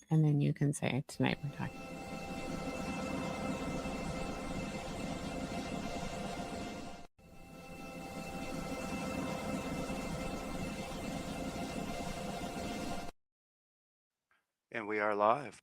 And then you can say, tonight we're talking. And we are live.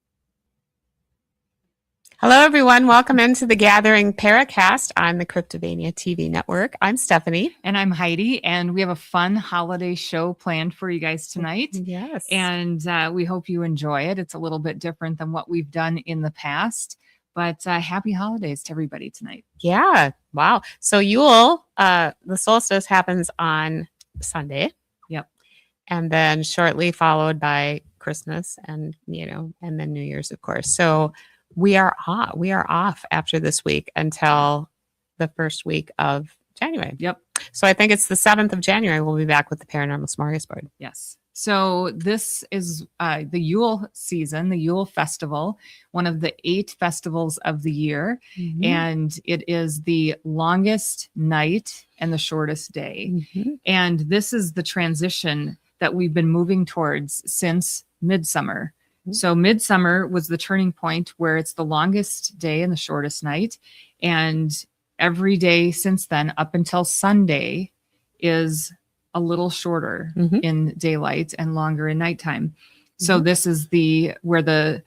Hello, everyone. Welcome into the Gathering Paracast on the Cryptovania TV network. I'm Stephanie. And I'm Heidi. And we have a fun holiday show planned for you guys tonight. Yes. And we hope you enjoy it. It's a little bit different than what we've done in the past. But happy holidays to everybody tonight. Yeah. Wow. So Yule, the solstice happens on Sunday. Yep. And then shortly followed by Christmas and, and then New Year's, of course. So we are off after this week until the first week of January. Yep. So I think it's the 7th of January. We'll be back with the Paranormal Smorgasbord. Yes. So this is the Yule season, the Yule Festival, one of the 8 festivals of the year. Mm-hmm. And it is the longest night and the shortest day. Mm-hmm. And this is the transition that we've been moving towards since midsummer. So midsummer was the turning point where it's the longest day and the shortest night. And every day since then, up until Sunday, is a little shorter in daylight and longer in nighttime. So this is where the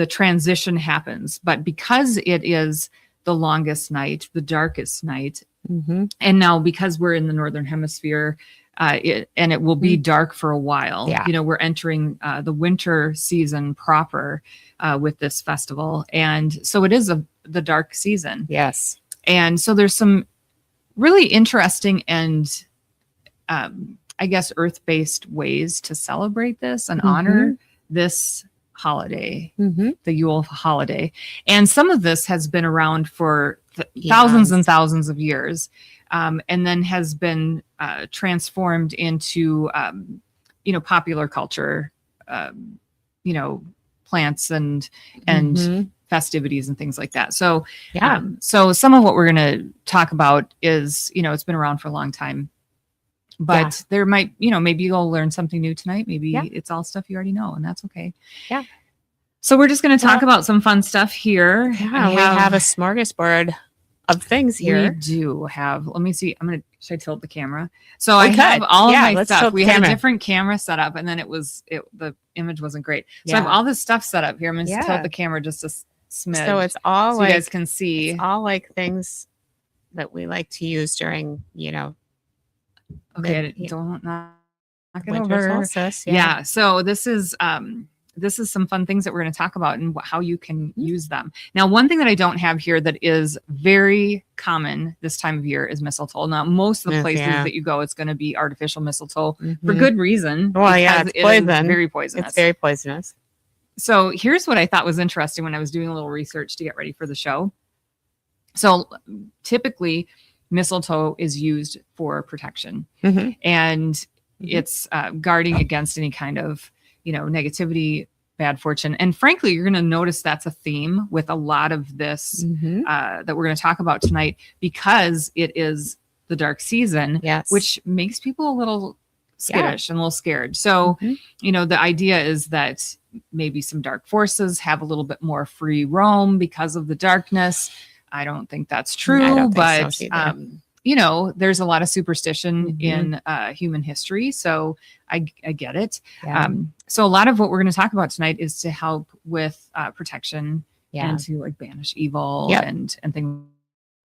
transition happens. But because it is the longest night, the darkest night, and now because we're in the Northern Hemisphere, it will be dark for a while. Yeah. We're entering the winter season proper with this festival. And so it is the dark season. Yes. And so there's some really interesting and I guess earth-based ways to celebrate this and honor this holiday, the Yule holiday. And some of this has been around for thousands and thousands of years. And then has been transformed into, popular culture, plants and festivities and things like that. So, so some of what we're going to talk about is, it's been around for a long time, but there might, maybe you'll learn something new tonight. Maybe it's all stuff you already know, and that's okay. Yeah. So we're just going to talk about some fun stuff here. Yeah, we have a smorgasbord of things here. We do have, let me see. Should I tilt the camera? So I have all of my stuff. We had a different camera set up and then the image wasn't great. So I have all this stuff set up here. I'm going to tilt the camera just a smidge. So it's all you guys can see. It's all like things that we like to use during, okay. Don't knock it winter over. Solstice. Yeah. So this is some fun things that we're going to talk about and how you can use them. Now, one thing that I don't have here that is very common this time of year is mistletoe. Now, most of the places that you go, it's going to be artificial mistletoe for good reason. Well, it's poison. Very poisonous. It's very poisonous. So here's what I thought was interesting when I was doing a little research to get ready for the show. So typically, mistletoe is used for protection, and it's guarding against any kind of negativity, bad fortune. And frankly, you're going to notice that's a theme with a lot of this that we're going to talk about tonight, because it is the dark season, which makes people a little skittish and a little scared. So, the idea is that maybe some dark forces have a little bit more free roam because of the darkness. I don't think that's true, but there's a lot of superstition in human history. So I get it. Yeah. So a lot of what we're going to talk about tonight is to help with protection and to banish evil and things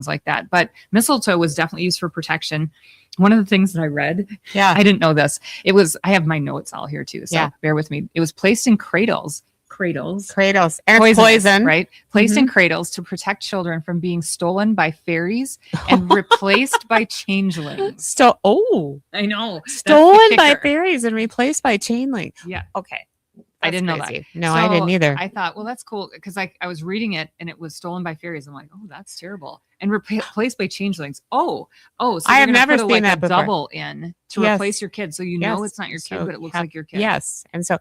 like that. But mistletoe was definitely used for protection. One of the things that I read, I didn't know this. I have my notes all here too. So bear with me. It was placed in cradles. And it's poison, right? Placed in cradles to protect children from being stolen by fairies and replaced by changelings. I know. Stolen by fairies and replaced by changeling. Yeah. Okay. I didn't know that. No, I didn't either. I thought, well, that's cool, because I was reading it and it was stolen by fairies. I'm like, oh, that's terrible. And replaced by changelings. So I have never seen that before. Double in to replace your kid, so it's not your kid, but it looks like your kid. Yes. And so,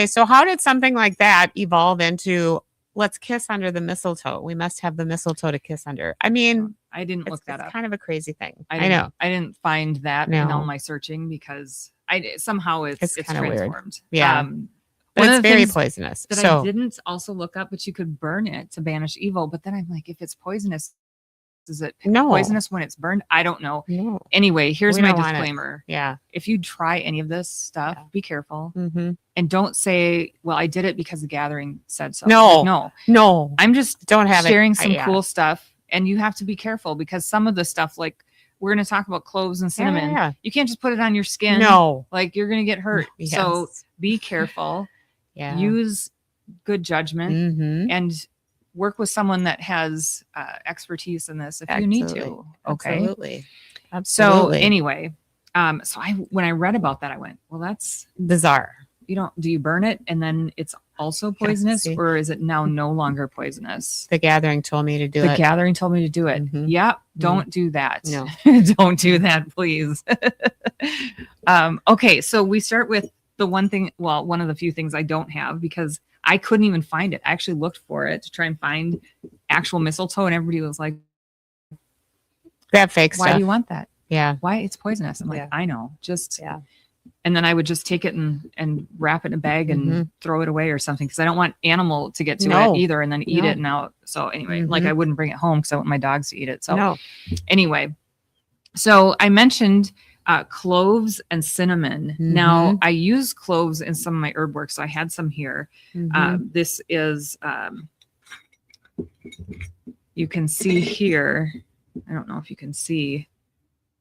so how did something like that evolve into let's kiss under the mistletoe? We must have the mistletoe to kiss under. I mean, I didn't look that up. It's kind of a crazy thing. I know. I didn't find that in all my searching, because somehow it's kind of transformed. Weird. Yeah. But One of it's the very things poisonous. that I So didn't also look up, but you could burn it to banish evil. But then I'm like, if it's poisonous, is it No. poisonous when it's burned? I don't know. no. Anyway, here's We my don't want it. disclaimer. Yeah. If you try any of this stuff, Yeah. be careful Mm-hmm. and don't say, well, I did it because the gathering said so. No. Like, no, No. I'm just Don't have sharing it. some Yeah. cool stuff. And you have to be careful because some of the stuff, like we're going to talk about cloves and cinnamon, Yeah. you can't just put it on your skin. No. Like you're going to get hurt. Yes. So be careful. yeah. Use good judgment Mm-hmm. and work with someone that has expertise in this if you need to. Absolutely. Okay. Absolutely. So Absolutely. anyway, when I read about that, I went, well, that's, Bizarre. do you burn it and then it's also poisonous, see. or is it now no longer poisonous? The gathering told me to do The it. gathering told me to do it. Mhm. Yep. Don't do that. No. Don't do that, please. Okay. So we start with the one of the few things I don't have because I couldn't even find it. I actually looked for it to try and find actual mistletoe, and everybody was like, That fake why stuff. do you want that? Yeah. Why? It's poisonous. I'm like, Yeah. I know. Just, Yeah. and then I would just take it and wrap it in a bag and Mhm. throw it away or something because I don't want animal to get to No. it either and then eat No. it. Now, so anyway, like Mhm. I wouldn't bring it home because I want my dogs to eat it. So No. anyway, so I mentioned cloves and cinnamon. Now Mhm. I use cloves in some of my herb work, so I had some here. Mhm. This is you can see here. I don't know if you can see.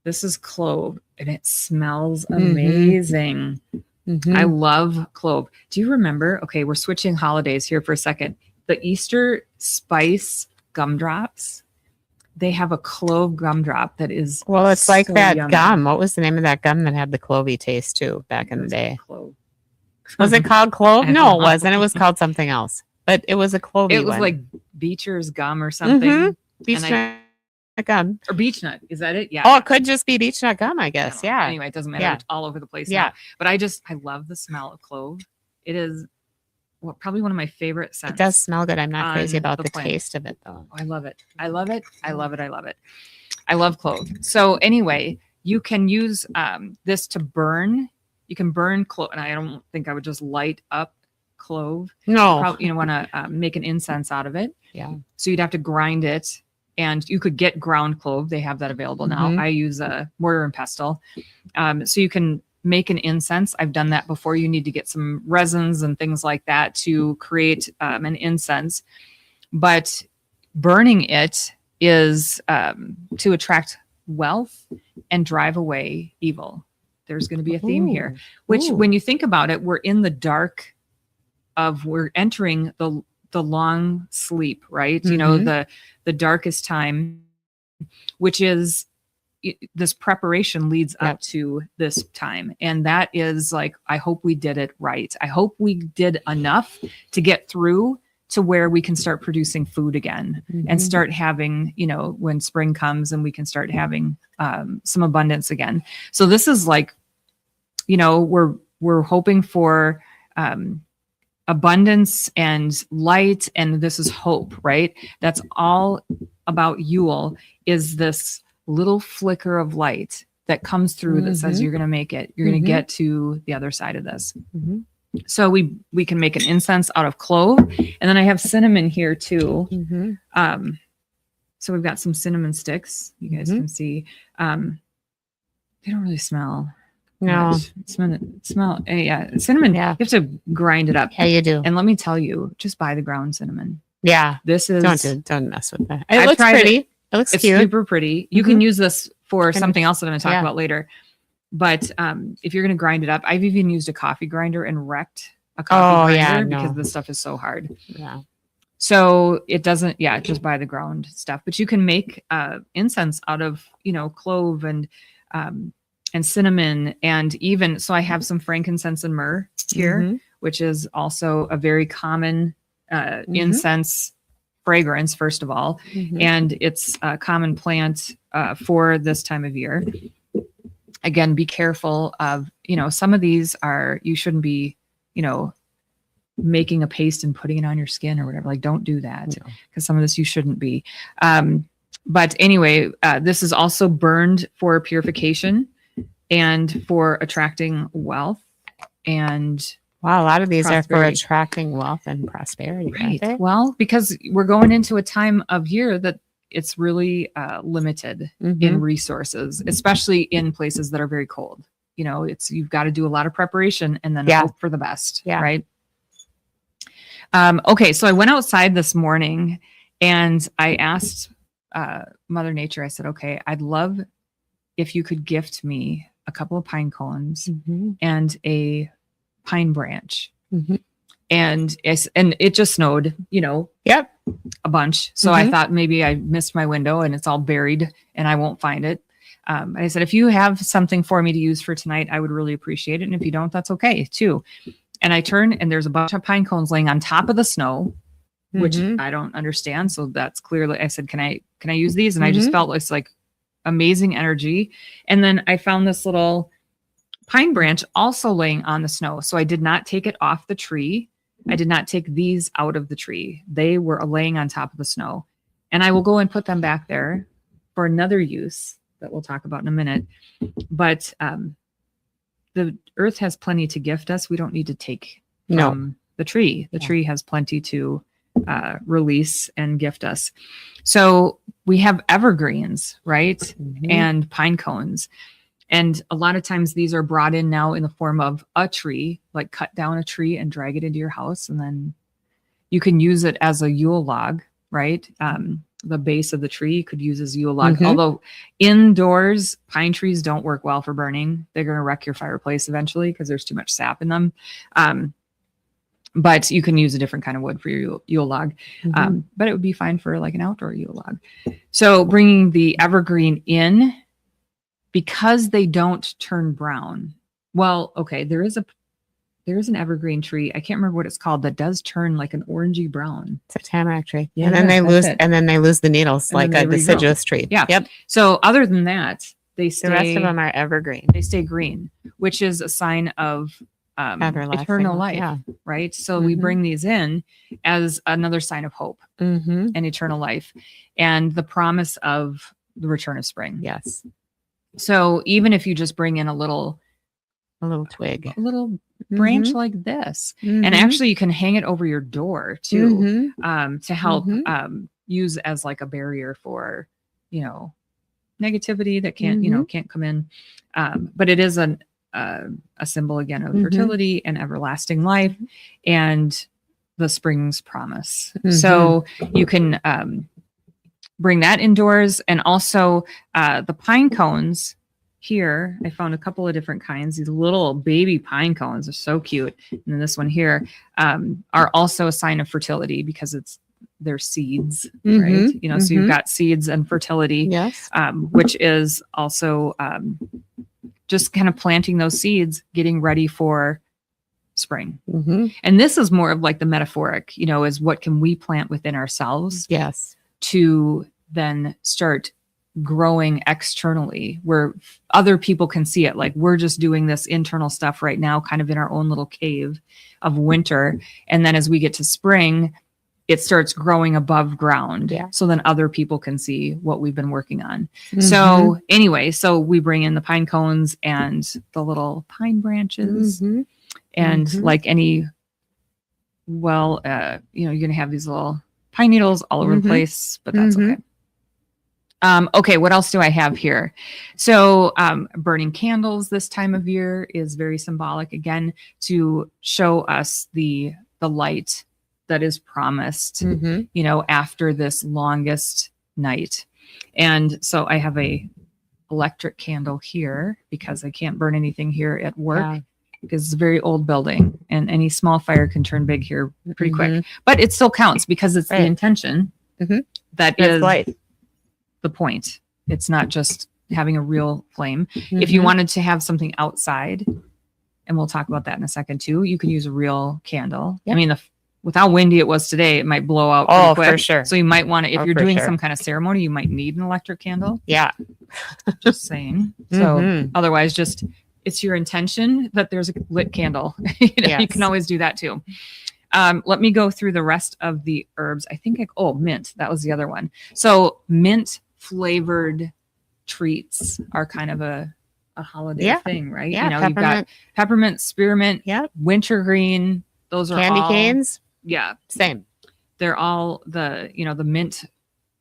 This is clove, and it smells Mhm. amazing. Mhm. I love clove. Do you remember? Okay, we're switching holidays here for a second. The Easter spice gumdrops. They have a clove gumdrop that is Well, it's like so that yummy. gum. What was the name of that gum that had the clovey taste too back in the day? Clove. Was it called clove? I No, don't it wasn't. It was called something else. But it was a clovey It was one. like Beecher's gum or something, Mhm. beech and nut gum. or beech nut. Is that it? Yeah. Oh, it could just be beech nut gum, I I guess. don't know. Yeah. Anyway, it doesn't matter. Yeah. It's all over the place. Yeah. Now. But I love the smell of clove. It is probably one of my favorite scents. It does smell good. I'm not crazy on about the the plant. taste of it though. Oh, I love it. I love it. I love it. I love it. I love clove. So anyway, you can use this to burn. You can burn clove, and I don't think I would just light up clove. No. Probably, want to make an incense out of it. Yeah. So you'd have to grind it, and you could get ground clove. They have that available now. Mhm. I use a mortar and pestle. So you can make an incense. I've done that before. You need to get some resins and things like that to create an incense. But burning it is to attract wealth and drive away evil. There's going to be a theme here, which Ooh. when you think about it, we're in the dark we're entering the long sleep, right? You know, Mhm. the darkest time, which is this preparation leads Yep. up to this time. And that is like, I hope we did it right. I hope we did enough to get through to where we can start producing food again and Mhm. start having, when spring comes and we can start having some abundance again. So this is like, we're hoping for abundance and light, and this is hope, right? That's all about Yule, is this little flicker of light that comes through that says Mhm. you're going to make it. You're going Mhm. to get to the other side of this. Mhm. So we can make an incense out of clove, and then I have cinnamon here too. Mhm. So we've got some cinnamon sticks. You guys Mhm. can see. They don't really smell. No. much. Smell. Yeah, cinnamon. Yeah. You have to grind it up. Yeah, you do. And let me tell you, just buy the ground cinnamon. Yeah. This is Don't mess with that. It I've looks tried it. pretty. It looks it's cute. super pretty. You Mhm. can use this for Can- something else that I'm going to talk yeah. about later. But if you're going to grind it up, I've even used a coffee grinder and wrecked a coffee Oh, yeah, grinder no. because this stuff is so hard. Yeah. So it doesn't, just buy the ground stuff. But you can make incense out of, clove and cinnamon, and even, so I have some frankincense and myrrh here, Mhm. which is also a very common incense fragrance, first of all. Mhm. And it's a common plant for this time of year. Again, be careful of, some of these you shouldn't be, making a paste and putting it on your skin or whatever. Like, don't do that, No. because some of this you shouldn't be. But anyway, this is also burned for purification and for attracting wealth and Wow, a lot of these are for Prosperity. attracting wealth and prosperity, aren't they? Well, because we're going into a time of year that it's really limited in Mhm. resources, especially in places that are very cold. You know, you've got to do a lot of preparation and then Yeah. hope for the best. Yeah. Right. Okay. So I went outside this morning and I asked Mother Nature, I said, okay, I'd love if you could gift me a couple of pine cones Mhm. and a pine branch. Mhm. And it just snowed, you know, Yep. a bunch. So I Mhm. thought maybe I missed my window and it's all buried and I won't find it. I said, if you have something for me to use for tonight, I would really appreciate it. And if you don't, that's okay too. And I turn and there's a bunch of pine cones laying on top of the snow, which Mhm. I don't understand. So that's clearly, I said, can I use these? And I just felt it's like amazing energy. And then I found this little pine branch also laying on the snow. So I did not take it off the tree. I did not take these out of the tree. They were laying on top of the snow. And I will go and put them back there for another use that we'll talk about in a minute. But the earth has plenty to gift us. We don't need to take No. from the tree. The Yeah. tree has plenty to release and gift us. So we have evergreens, right? Mhm. And pine cones. And a lot of times these are brought in now in the form of a tree, like cut down a tree and drag it into your house. And then you can use it as a Yule log, right? The base of the tree you could use as a Yule log. Mhm. Although indoors, pine trees don't work well for burning. They're going to wreck your fireplace eventually because there's too much sap in them. But you can use a different kind of wood for your Yule log. Mhm. But it would be fine for like an outdoor Yule log. So bringing the evergreen in, because they don't turn brown. Well, okay, there is an evergreen tree. I can't remember what it's called that does turn like an orangey brown. It's a tamarack tree. Yeah, and then they that's lose it. and then they lose the needles And like then a they regrow. deciduous tree. Yeah. Yep. So other than that, they stay The rest of them are evergreen. they stay green, which is a sign of Everlasting. eternal life, Yeah. right? So we Mhm. bring these in as another sign of hope Mm-hmm. and eternal life and the promise of the return of spring. Yes. So even if you just bring in a little A little twig. branch like this, Mhm. and actually you can hang it over your door too, Mhm. to help Mhm. use as like a barrier for, you know, negativity that can't come in. But it is a symbol again of Mhm. fertility and everlasting life and the spring's promise. Mhm. So you can bring that indoors, and also the pine cones. Here, I found a couple of different kinds. These little baby pine cones are so cute. And then this one here are also a sign of fertility because they're seeds, right? Mhm. You know, so you've Mhm. got seeds and fertility, Yes. which is also just kind of planting those seeds, getting ready for spring. Mm-hmm. And this is more of like the metaphoric, you know, is what can we plant within ourselves Yes. to then start growing externally where other people can see it. Like we're just doing this internal stuff right now, kind of in our own little cave of winter. And then as we get to spring, it starts growing above ground. Yeah. So then other people can see what we've been working on. Mhm. So anyway, so we bring in the pine cones and the little pine branches Mhm. and Mhm. like any, well, you know, you're going to have these little pine needles all over the Mhm. place, but that's Mhm. okay. Okay, what else do I have here? So burning candles this time of year is very symbolic, again, to show us the light that is promised, Mhm. you know, after this longest night. And so I have a electric candle here because I can't burn anything here at work Yeah. because it's a very old building and any small fire can turn big here pretty quick. Mhm. But it still counts because it's Right. the intention Mhm. that That's is light. the point. It's not just having a real flame. If you Mhm. wanted to have something outside, and we'll talk about that in a second too, you can use a real candle. Yep. I mean, with how windy it was today, it might blow out Oh, pretty quick. for sure. So you might want to, if Oh, you're for doing sure. some kind of ceremony, you might need an electric candle. Yeah. Just saying. So Mhm. otherwise, just it's your intention that there's a lit candle. You know, you Yes. can always do that too. Let me go through the rest of the herbs. I think, mint. That was the other one. So mint flavored treats are kind of a a holiday Yeah. thing, right? Yeah, You know, you've got peppermint. peppermint, spearmint, Yep. wintergreen. Those are Candy all, canes. yeah, Same. they're all the, you know, the mint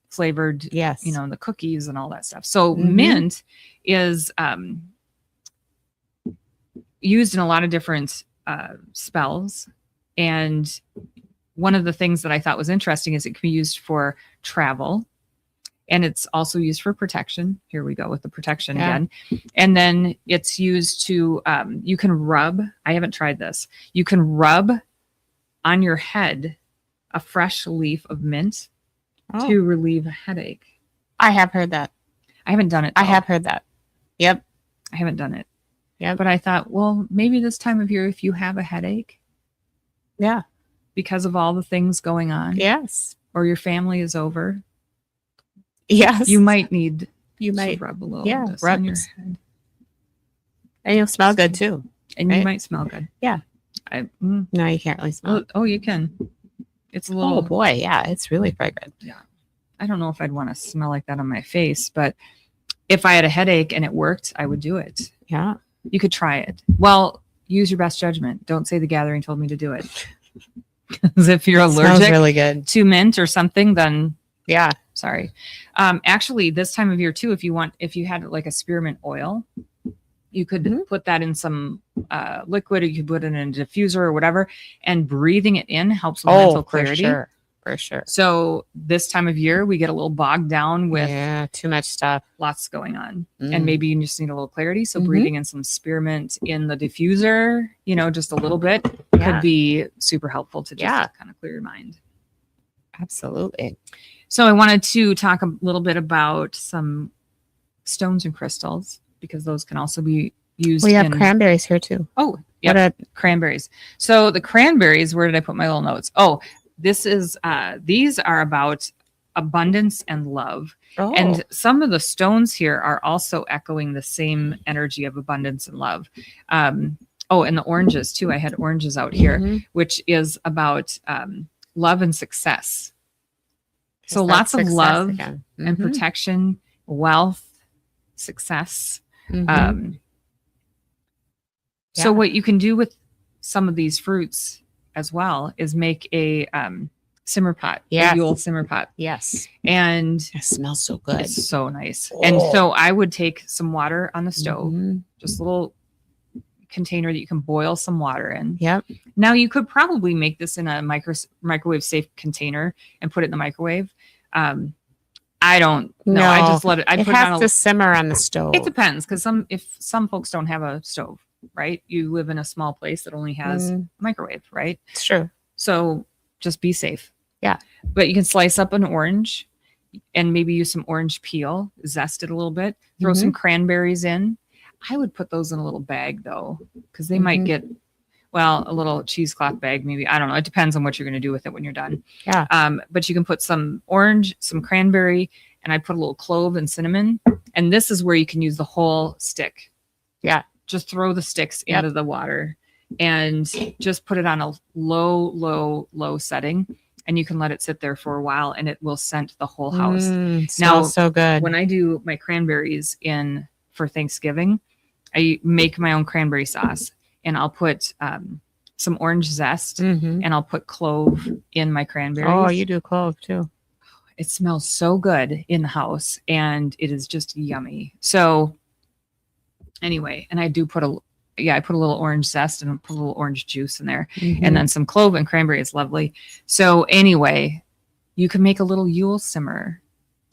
flavored, Yes. you know, the cookies and all that stuff. So Mhm. mint is used in a lot of different spells. And one of the things that I thought was interesting is it can be used for travel. And it's also used for protection. Here we go with the protection Yeah. again. And then it's used to, you can rub, I haven't tried this. You can rub on your head a fresh leaf of mint Oh, to relieve a headache. I have heard that. I haven't done it. I though. have heard that. Yep. I haven't done it. Yep. But I thought, well, maybe this time of year, if you have a headache Yeah. because of all the things going on, Yes. or your family is over, Yes. you might need You to might. rub a little yeah, of this rub on your this. head. And you'll smell good too. And you Right? might smell good. Yeah. No, you can't really smell. Oh, you can. It's a little, Oh boy, yeah, it's really fragrant. I don't know if I'd want to smell like that on my face, but if I had a headache and it worked, I would do it. Yeah. You could try it. Well, use your best judgment. Don't say the gathering told me to do it. Because if you're Smells allergic really good. to mint or something, then Yeah. sorry. Actually, this time of year too, if you had like a spearmint oil, you could Mhm. put that in some liquid, or you could put it in a diffuser or whatever, and breathing it in helps with mental for clarity. sure. For sure. So this time of year, we get a little bogged down with Yeah, too much stuff. lots going on, Mm. and maybe you just need a little clarity. So Mhm. breathing in some spearmint in the diffuser, you know, just a little bit Yeah. could be super helpful to just Yeah. kind of clear your mind. Absolutely. So I wanted to talk a little bit about some stones and crystals, because those can also be used. We have in, cranberries here too. oh, yeah, What a cranberries. So the cranberries, where did I put my little notes? Oh, this is these are about abundance and love. oh. And some of the stones here are also echoing the same energy of abundance and love. Oh, and the oranges too. I had oranges out here, Mhm. which is about love and success. So Is that lots of success love again? and Mhm. protection, wealth, success. Mhm. So Yeah. what you can do with some of these fruits as well is make a simmer pot, Yes. a Yule simmer pot, Yes. and It smells so good. it's so nice. And Oh. so I would take some water on the stove, Mhm. just a little container that you can boil some water in. Yep. Now you could probably make this in a microwave safe container and put it in the microwave. I don't know. I just let it. I It put it on has a. to simmer on the stove. It depends, because some folks don't have a stove, right? You live in a small place that only has Mm. a microwave, right? It's true. So just be safe. Yeah. But you can slice up an orange and maybe use some orange peel, zest it a little bit, throw Mm-hmm. some cranberries in. I would put those in a little bag though, because they might Mhm. get, well, a little cheesecloth bag, maybe. I don't know. It depends on what you're going to do with it when you're done. Yeah. But you can put some orange, some cranberry, and I put a little clove and cinnamon. And this is where you can use the whole stick. Yeah. Just throw the sticks Yep. into the water and just put it on a low setting. And you can let it sit there for a while and it will scent the whole house. Smells Now, so good. When I do my cranberries in for Thanksgiving, I make my own cranberry sauce and I'll put some orange zest Mhm. and I'll put clove in my cranberries. Oh, you do clove too. It smells so good in the house and it is just yummy. So anyway, and I do put I put a little orange zest and put a little orange juice in there, Mhm. and then some clove and cranberry is lovely. So anyway, you can make a little Yule simmer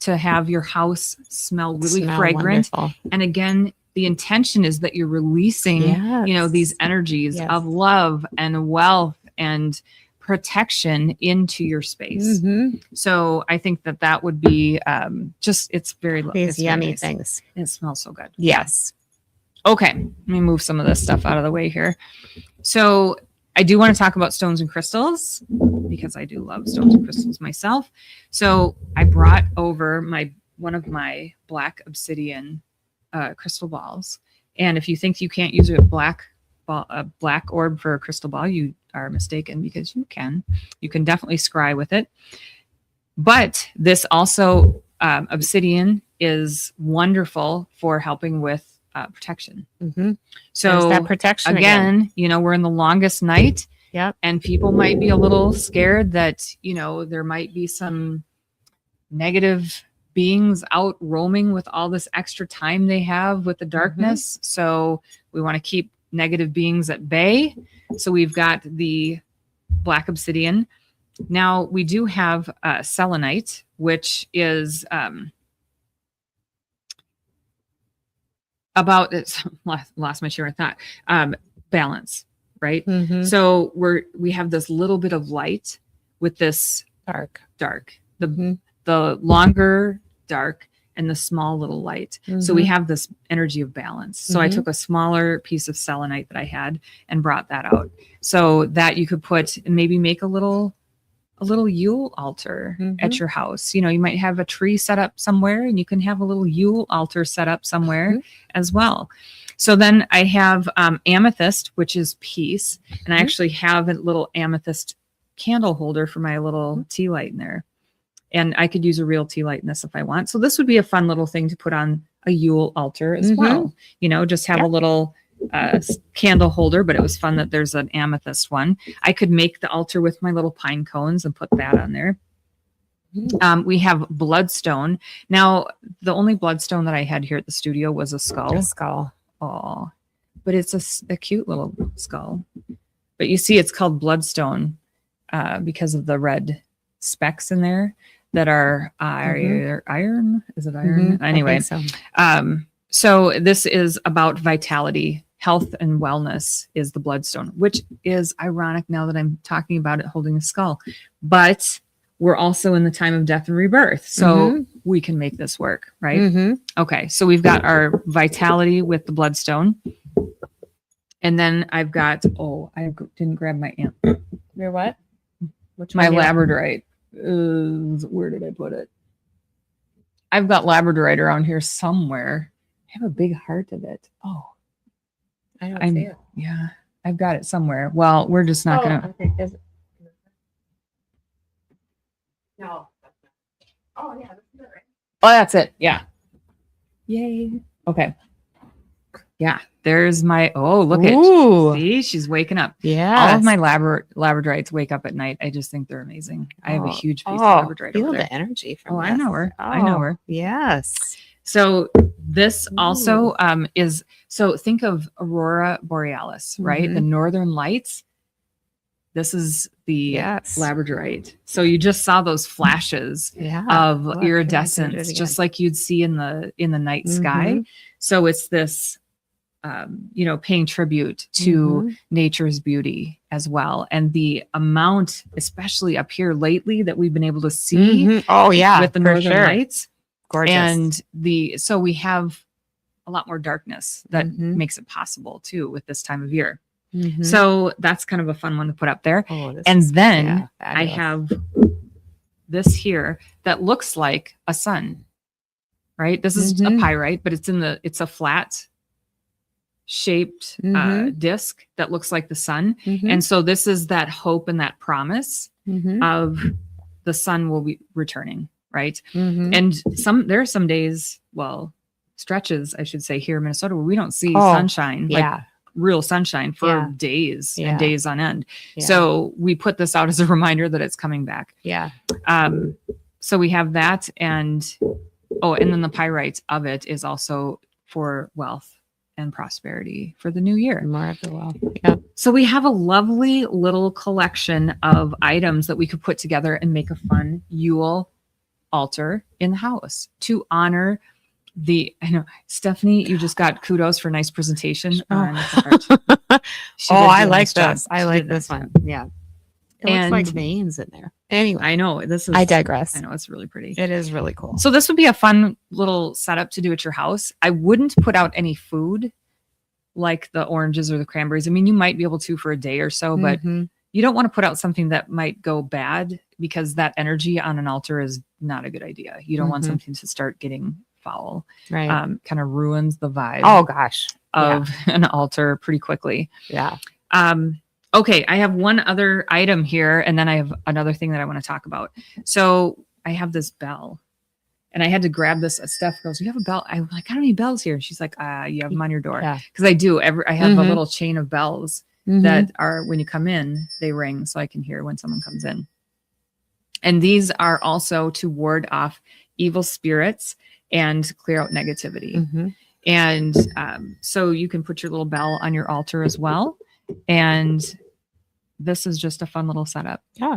to have your house smell really Smell fragrant. wonderful. And again, the intention is that you're releasing, these energies Yes. of love and wealth and protection into your space. Mhm. So I think that would be it's very These it's very yummy nice. things. And it smells so good. Yes. Okay, let me move some of this stuff out of the way here. So I do want to talk about stones and crystals because I do love stones and crystals myself. So I brought over one of my black obsidian crystal balls, and if you think you can't use a black orb for a crystal ball, you are mistaken, because you can definitely scry with it. But this also obsidian is wonderful for helping with protection. Mm-hmm. So There's that protection again, we're in the longest night. Yep. And people might be a little scared that, there might be some negative beings out roaming with all this extra time they have with the darkness. So we want to keep negative beings at bay. So we've got the black obsidian. Now we do have selenite, which is about it's lost my share of thought. Balance, right? Mm-hmm. So we have this little bit of light with this Dark. The longer dark and the small little light. So we have this energy of balance. So I took a smaller piece of selenite that I had and brought that out, so that you could put and maybe make a little Yule altar at your house. You might have a tree set up somewhere, and you can have a little Yule altar set up somewhere as well. So then I have amethyst, which is peace, and I actually have a little amethyst candle holder for my little tea light in there. And I could use a real tea light in this if I want. So this would be a fun little thing to put on a Yule altar as well. Just have a little candle holder, but it was fun that there's an amethyst one. I could make the altar with my little pine cones and put that on there. We have bloodstone. Now, the only bloodstone that I had here at the studio was a skull. A skull. Oh, but it's a cute little skull. But you see, it's called bloodstone because of the red specks in there that are iron. Is it iron? Anyway, so this is about vitality, health, and wellness is the bloodstone, which is ironic now that I'm talking about it holding a skull. But we're also in the time of death and rebirth, so we can make this work, right? Okay, so we've got our vitality with the bloodstone. And then I've got, I didn't grab my amp. Your what? My labradorite. Where did I put it? I've got labradorite around here somewhere. I have a big heart of it. Oh, I don't see it. Yeah, I've got it somewhere. Well, we're just not gonna. Okay. No. Oh yeah, that's it, right? Oh, that's it. Yeah. Yay. Okay. Yeah. There's my. Oh, look Ooh. at. See, she's waking up. Yeah. All of my labradorites wake up at night. I just think they're amazing. I have a huge piece of labradorite feel over there. the energy from I know her. I know her. Yes. So this also is, so think of Aurora Borealis, right? The northern lights. This is the labradorite. So you just saw those flashes of iridescence, just like you'd see in the night sky. So it's this, paying tribute to nature's beauty as well. And the amount, especially up here lately, that we've been able to see oh yeah, with the northern lights. Gorgeous. And so we have a lot more darkness that makes it possible too with this time of year. So that's kind of a fun one to put up there. And then I have this here that looks like a sun, right? This is a pyrite, but it's a flat shaped disc that looks like the sun. And so this is that hope and that promise of the sun will be returning. Right. And there are some days, stretches, I should say, here in Minnesota where we don't see sunshine, like real sunshine for days and days on end. So we put this out as a reminder that it's coming back. So we have that. And then the pyrite of it is also for wealth and prosperity for the new year. More of the wealth. Yep. So we have a lovely little collection of items that we could put together and make a fun Yule altar in the house to honor I know, Stephanie, you just got kudos for a nice presentation. I like this. I like this one. Yeah. It looks like veins in there. Anyway, I know I digress. I know it's really pretty. It is really cool. So this would be a fun little setup to do at your house. I wouldn't put out any food like the oranges or the cranberries. I mean, you might be able to for a day or so, but you don't want to put out something that might go bad because that energy on an altar is not a good idea. You don't want something to start getting foul. Right. Kind of ruins the vibe. Oh gosh. Of an altar pretty quickly. Yeah. Okay. I have one other item here, and then I have another thing that I want to talk about. So I have this bell, And I had to grab this. Steph goes, "You have a bell?" I'm like, "I don't need bells here." She's like, "You have them on your door." Yeah. Because I do. I have a Mhm. little chain of bells Mhm. that are, when you come in, they ring so I can hear when someone comes in. And these are also to ward off evil spirits and clear out negativity. Mhm. And so you can put your little bell on your altar as well. And this is just a fun little setup. Yeah.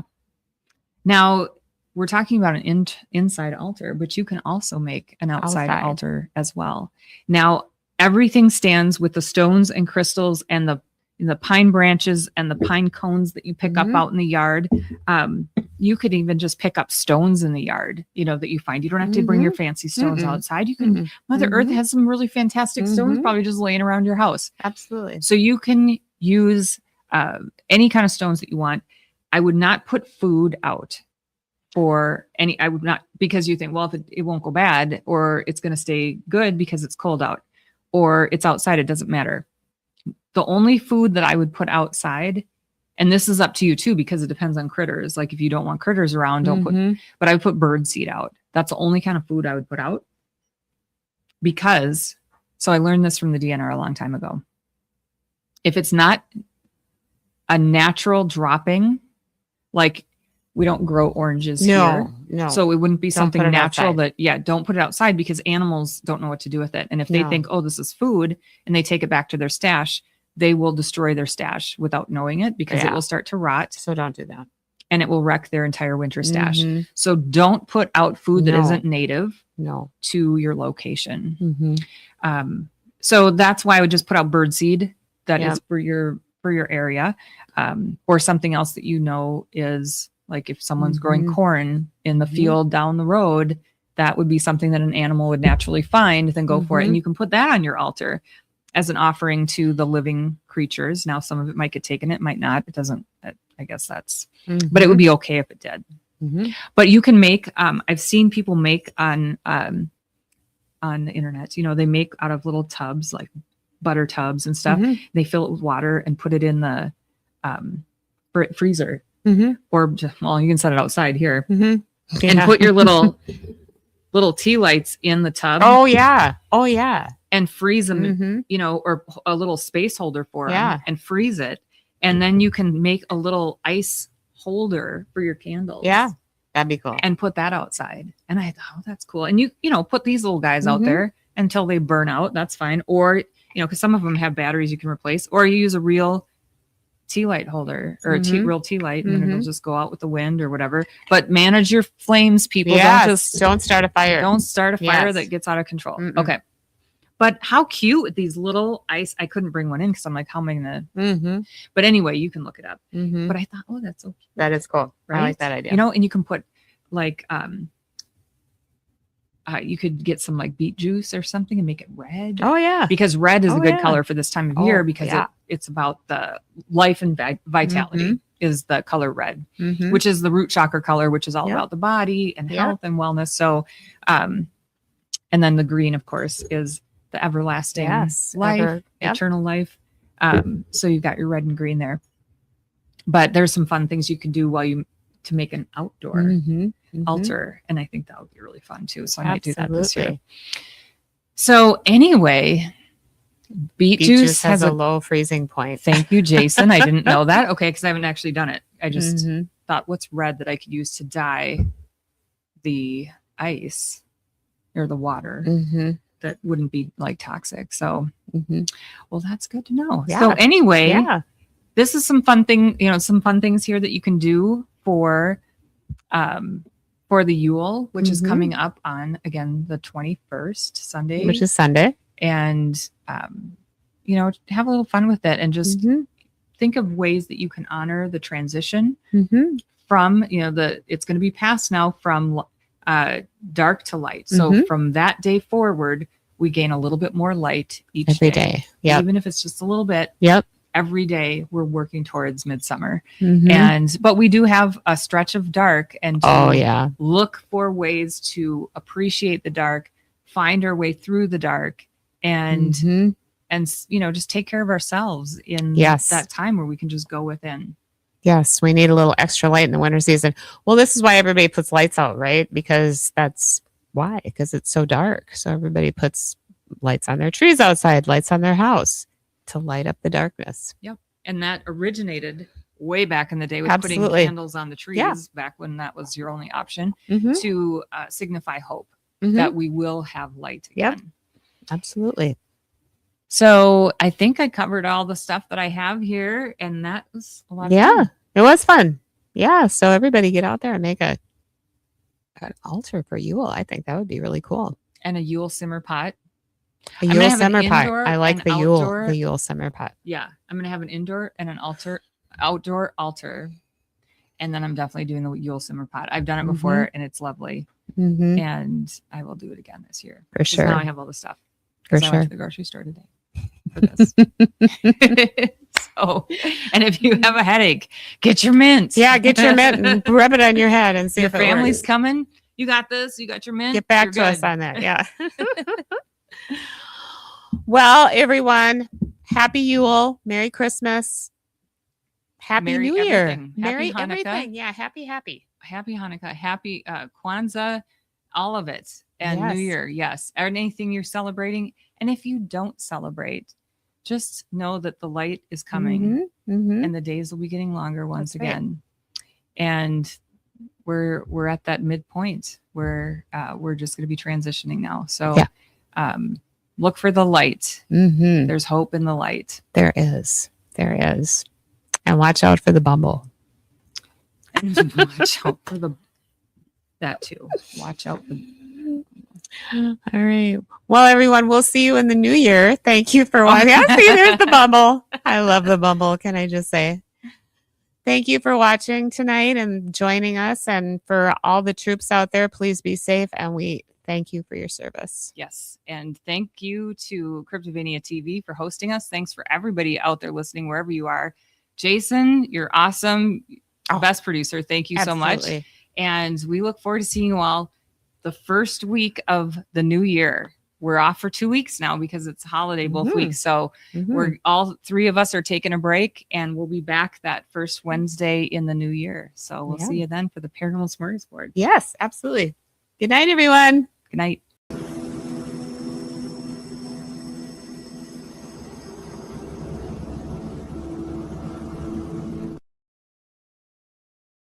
Now, we're talking about an inside altar, but you can also make an outside Outside. altar as well. Now, everything stands with the stones and crystals and the pine branches and the pine cones that you pick up Mhm. out in the yard. You could even just pick up stones in the yard, that you find. You don't have to bring your fancy stones Mm-mm. outside. You can. Mm-mm. Mother Earth Mhm. has some really fantastic stones Mhm. probably just laying around your house. Absolutely. So you can use any kind of stones that you want. I would not put food out for any. I would not, because you think, well, if it won't go bad, or it's going to stay good because it's cold out, or it's outside, it doesn't matter. The only food that I would put outside, and this is up to you too, because it depends on critters. Like if you don't want critters around, don't put, Mhm. but I would put bird seed out. That's the only kind of food I would put out. Because, so I learned this from the DNR a long time ago. If it's not a natural dropping, like we don't grow oranges here. No. So it wouldn't be Don't something put it natural outside. don't put it outside, because animals don't know what to do with it. And if they No. think, oh, this is food, and they take it back to their stash, they will destroy their stash without knowing it, because it Yeah. will start to rot So don't do that. and it will wreck their entire winter stash. Mhm. So don't put out food that No. isn't native No. to your location. Mhm. So that's why I would just put out bird seed that Yep. is for your area, or something else that is like if someone's growing Mhm. corn in the Mhm. field down the road, that would be something that an animal would naturally find. Then go for it, Mhm. and you can put that on your altar as an offering to the living creatures. Now, some of it might get taken, it might not. It doesn't. I guess that's. But it would be okay if it did. Mhm. But you can make. I've seen people make on the internet. They make out of little tubs, like butter tubs and stuff. Mhm. They fill it with water and put it in the freezer, Mhm. or just, well, you can set it outside here Mhm. and Yeah. put your little tea lights in the tub. Oh yeah. Oh yeah. And freeze them, Mhm. or a little space holder for Yeah. them, and freeze it. And then you can make a little ice holder for your candles. Yeah. That'd be cool. And put that outside. And I thought, oh, that's cool. And you put these little guys out Mhm. there until they burn out. That's fine. Or, because some of them have batteries you can replace, or you use a real tea light holder, or a Mhm. real tea light, and then it'll Mhm. just go out with the wind or whatever. But manage your flames, people. Yes. Don't start a fire. Don't start a fire Yes. that gets out of control. Mm-mm. Okay. But how cute with these little ice. I couldn't bring one in because I'm like, how am I gonna? Mhm. But anyway, you can look it up. Mhm. But I thought, oh, that's so cute. That is cool. I Right? like that idea. And you can put like you could get some like beet juice or something and make it red. Oh yeah. Because red is Oh, a good yeah. color for this time of year, Oh, because yeah. it's about the life and vitality is the color red, Mhm. which is the root chakra color, which is all Yep. about the body and Yep. health and wellness. So, and then the green, of course, is the everlasting Yes. life, Yep. eternal life. So you've got your red and green there. But there's some fun things you can do to make an outdoor Mhm. Mhm. altar, and I think that would be really fun too. So I might do that this year. Absolutely. So anyway, beet Beet juice has a a low freezing point. thank you, Jason. I didn't know that. Okay, because I haven't actually done it. I just Mhm. thought, what's red that I could use to dye the ice or the water Mhm. that wouldn't be like toxic. So, Mhm. well, that's good to know. Yeah. So anyway, Yeah. this is some fun things here that you can do for the Yule, which is Mhm. coming up on, again, the 21st, Sunday. Which is Sunday. And have a little fun with it, and just Mhm. think of ways that you can honor the transition Mhm. from it's going to be passed now from dark to light. So Mhm. from that day forward, we gain a little bit more light each Every day. Yep. even if it's just a little bit. Yep. Every day we're working towards midsummer. Mhm. But we do have a stretch of dark, and to Oh yeah. look for ways to appreciate the dark, find our way through the dark, and Mhm. just take care of ourselves in Yes. that time where we can just go within. Yes, we need a little extra light in the winter season. Well, this is why everybody puts lights out, right? Because that's Why? Because it's so dark. So everybody puts lights on their trees outside, lights on their house to light up the darkness. And that originated way back in the day with Absolutely. putting candles on the trees Yeah. back when that was your only option Mhm, to signify hope mhm. that we will have light Yep. again. Absolutely. So I think I covered all the stuff that I have here, and that was a lot of Yeah, fun. it was fun. Yeah. So everybody get out there and make an altar for Yule. I think that would be really cool. And a Yule simmer pot. A I'm gonna Yule have an summer pot. indoor I like and the outdoor. Yule summer pot. Yeah, I'm gonna have an indoor and an outdoor altar, and then I'm definitely doing the Yule simmer pot. I've done it before, and it's lovely, Hmm. and I will do it again this year. For 'Cause sure. Now I have all the stuff. For 'Cause I went sure. to the grocery store today for this. So, and if you have a headache, get your mint. Yeah, get your mint and rub it on your head and see Your if it family's works. coming. You got this. You got your mint. Get back You're to us good. on that. Yeah. Well, everyone, happy Yule, Merry Christmas, Happy Merry New Year, everything. Happy Merry Hanukkah. everything. Yeah, happy. Happy Hanukkah, happy Kwanzaa, all of it, and Yes. New Year, yes, and anything you're celebrating. And if you don't celebrate, just know that the light is coming, Mhm. and the days will be getting longer once That's right. again. And we're at that midpoint where we're just going to be transitioning now. So, look for the light. Mhm. There's hope in the light. There is, and watch out for the Bumble. And watch out for that too. Watch out for. All right. Well, everyone, we'll see you in the new year. Thank you for watching. Yeah, see, there's the Bumble. I love the Bumble. Can I just say? Thank you for watching tonight and joining us. And for all the troops out there, please be safe. And we thank you for your service. Yes. And thank you to Cryptovania TV for hosting us. Thanks for everybody out there listening, wherever you are. Jason, you're awesome. Oh, Best producer. Thank you so much. Absolutely. And we look forward to seeing you all the first week of the new year. We're off for 2 weeks now because it's holiday both Mhm. weeks. So Mhm. we're all three of us are taking a break, and we'll be back that first Wednesday in the new year. So we'll Yeah. see you then for the Paranormal Smorgasbord. Yes, absolutely. Good night, everyone. Good night.